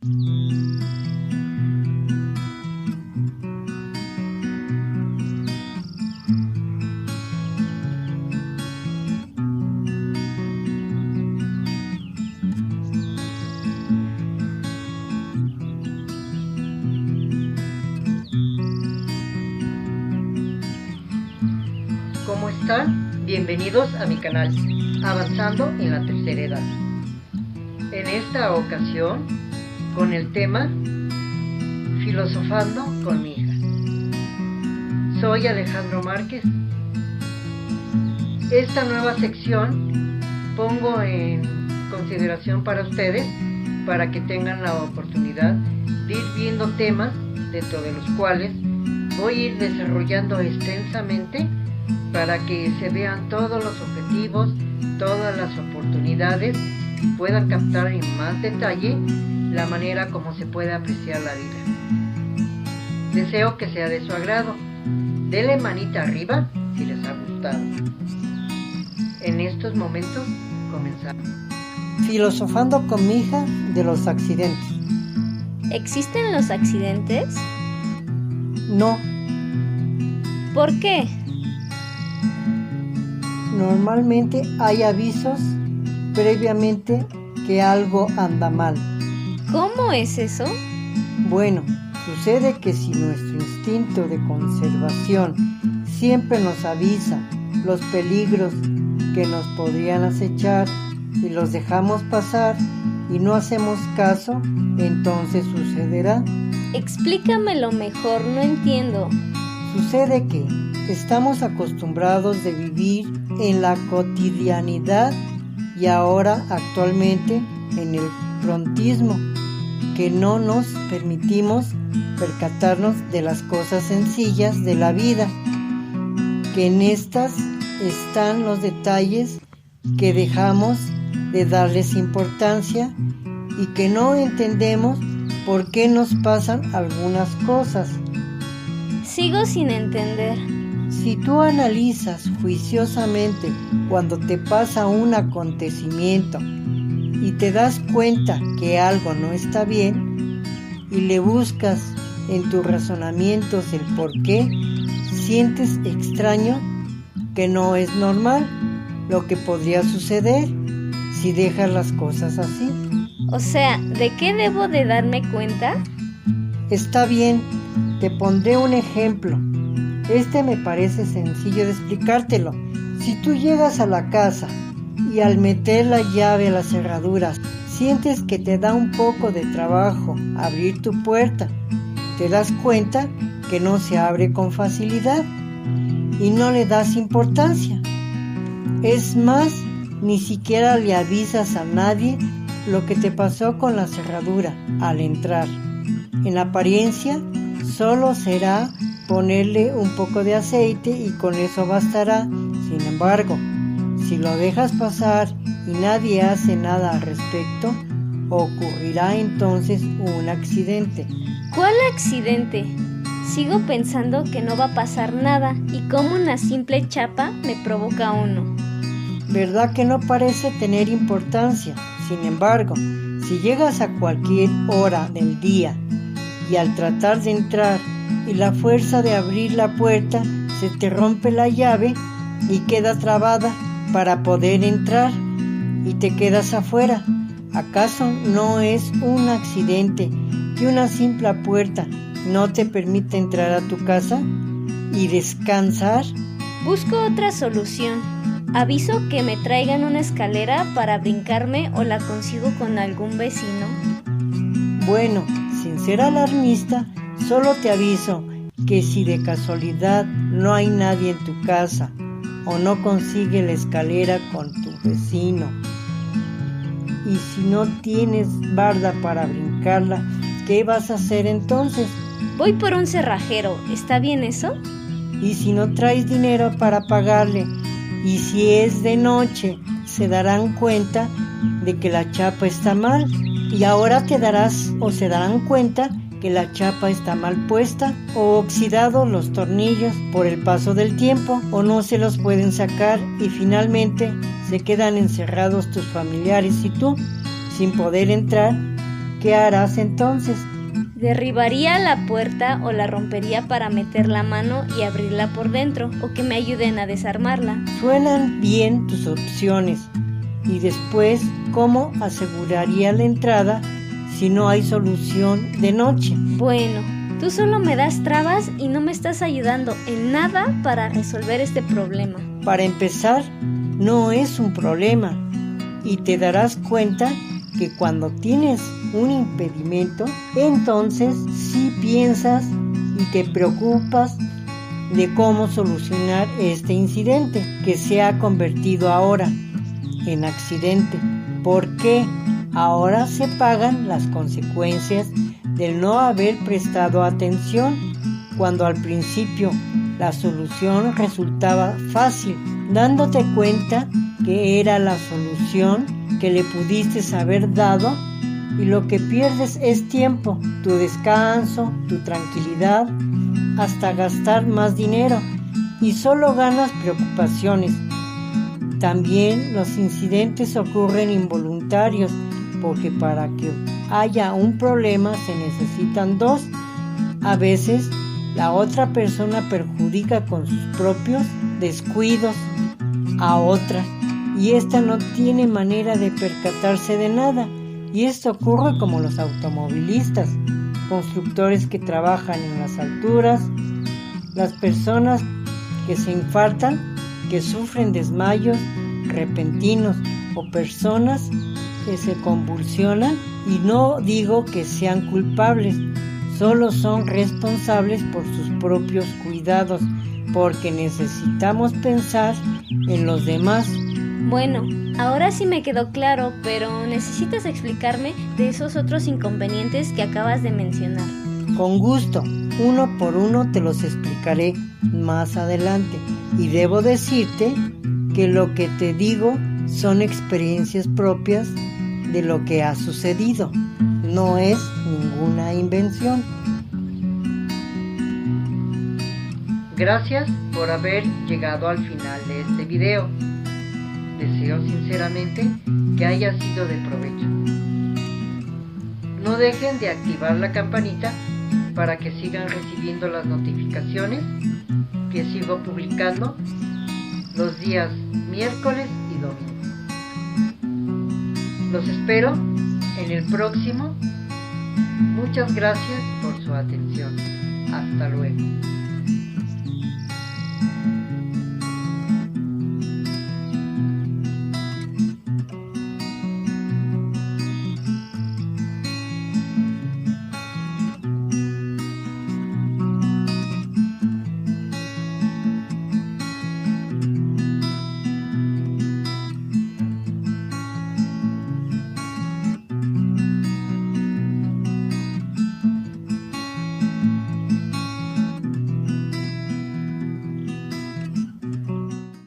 ¿Cómo están? Bienvenidos a mi canal, Avanzando en la Tercera Edad. En esta ocasión, con el tema Filosofando con mi hija. Soy Alejandro Márquez. Esta nueva sección pongo en consideración para ustedes, para que tengan la oportunidad de ir viendo temas dentro de los cuales voy a ir desarrollando extensamente para que se vean todos los objetivos, todas las oportunidades y puedan captar en más detalle la manera como se puede apreciar la vida. Deseo que sea de su agrado. Denle manita arriba si les ha gustado. En estos momentos comenzamos. Filosofando con mi hija de los accidentes. ¿Existen los accidentes? No, ¿Por qué? normalmente hay avisos previamente que algo anda mal. ¿Cómo es eso? Bueno, sucede que si nuestro instinto de conservación siempre nos avisa los peligros que nos podrían acechar y los dejamos pasar y no hacemos caso, entonces sucederá. Explícamelo mejor, no entiendo. Sucede que estamos acostumbrados de vivir en la cotidianidad y ahora actualmente en el prontismo, que no nos permitimos percatarnos de las cosas sencillas de la vida, que en estas están los detalles que dejamos de darles importancia y que no entendemos por qué nos pasan algunas cosas. Sigo sin entender. Si tú analizas juiciosamente cuando te pasa un acontecimiento y te das cuenta que algo no está bien y le buscas en tus razonamientos el por qué, sientes extraño que no es normal lo que podría suceder si dejas las cosas así. O sea, ¿de qué debo de darme cuenta? Está bien, te pondré un ejemplo. Este me parece sencillo de explicártelo. Si tú llegas a la casa y al meter la llave a las cerraduras sientes que te da un poco de trabajo abrir tu puerta, te das cuenta que no se abre con facilidad y no le das importancia. Es más, ni siquiera le avisas a nadie lo que te pasó con la cerradura al entrar. En apariencia, solo será ponerle un poco de aceite y con eso bastará. Sin embargo, si lo dejas pasar y nadie hace nada al respecto, ocurrirá entonces un accidente. ¿Cuál accidente? Sigo pensando que no va a pasar nada y como una simple chapa me provoca uno. ¿Verdad que no parece tener importancia? Sin embargo, si llegas a cualquier hora del día y al tratar de entrar y la fuerza de abrir la puerta se te rompe la llave y queda trabada para poder entrar y te quedas afuera, ¿acaso no es un accidente que una simple puerta no te permite entrar a tu casa y descansar? Busco otra solución. Aviso que me traigan una escalera para brincarme o la consigo con algún vecino. Bueno, sin ser alarmista, solo te aviso que si de casualidad no hay nadie en tu casa o no consigue la escalera con tu vecino y si no tienes barda para brincarla, ¿qué vas a hacer entonces? Voy por un cerrajero, ¿está bien eso? Y si no traes dinero para pagarle y si es de noche, se darán cuenta de que la chapa está mal y ahora te darás o se darán cuenta que la chapa está mal puesta o oxidados los tornillos por el paso del tiempo o no se los pueden sacar y finalmente se quedan encerrados tus familiares y tú sin poder entrar. ¿qué harás entonces? Derribaría la puerta o la rompería para meter la mano y abrirla por dentro, o que me ayuden a desarmarla. Suenan bien tus opciones. Y después, ¿cómo aseguraría la entrada si no hay solución de noche? Bueno, tú solo me das trabas y no me estás ayudando en nada para resolver este problema. Para empezar, no es un problema. Y te darás cuenta que cuando tienes un impedimento, entonces sí piensas y te preocupas de cómo solucionar este incidente que se ha convertido ahora en accidente. Porque ahora se pagan las consecuencias del no haber prestado atención cuando al principio la solución resultaba fácil, dándote cuenta que era la solución que le pudiste haber dado, y lo que pierdes es tiempo, tu descanso, tu tranquilidad, hasta gastar más dinero, y solo ganas preocupaciones. También los incidentes ocurren involuntarios, porque para que haya un problema se necesitan dos. A veces la otra persona perjudica con sus propios descuidos a otra, y ésta no tiene manera de percatarse de nada. Y esto ocurre como los automovilistas, constructores que trabajan en las alturas, las personas que se infartan, que sufren desmayos repentinos, o personas que se convulsionan. Y no digo que sean culpables, solo son responsables por sus propios cuidados, porque necesitamos pensar en los demás. Bueno, ahora sí me quedó claro, pero necesitas explicarme de esos otros inconvenientes que acabas de mencionar. Con gusto, uno por uno te los explicaré más adelante. Y debo decirte que lo que te digo son experiencias propias de lo que ha sucedido. No es ninguna invención. Gracias por haber llegado al final de este video. Deseo sinceramente que haya sido de provecho. No dejen de activar la campanita para que sigan recibiendo las notificaciones que sigo publicando los días miércoles y domingo. Los espero en el próximo. Muchas gracias por su atención. Hasta luego.